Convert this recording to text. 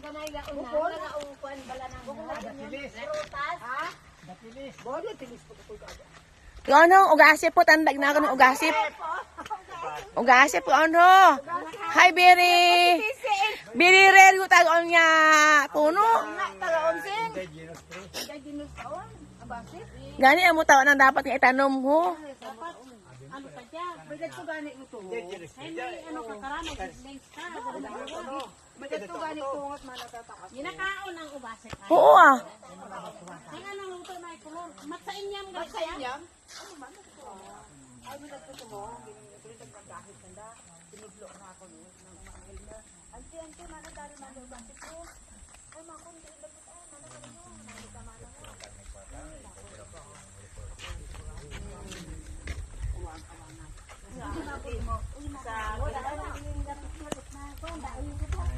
ganay ga una. Nagaukuan bala nang prutas. Ha? Datilis. Bodo tilis po ko kaga. Ano, ugasip po, tandag na ako ng ugasip. Ugasip po, ano. Hi, Biri. Biri rare yung tagon niya. Puno. Tagaon sing. Kay ginos taon. Abasit. Gani, ang mutawa na dapat nga itanom ho. Dapat ano pa siya? Bigat ko gani ito. Ay may ano ka karamo links ka. Bigat ko gani tungot man natataas. Ginakaon ang ubasit. Oo ah. Ay ano luto na ikulor. Matsain yam gali siya. Yam. Ano man ito? Ay bigat ko mo. Ginito pagkahit kanda. Tinudlo na ako no nang umail na. Anti man dali man yung ubasit ko. Ay makon dili dapat ay man ka niyo. Nang tama na mo. Sa wala na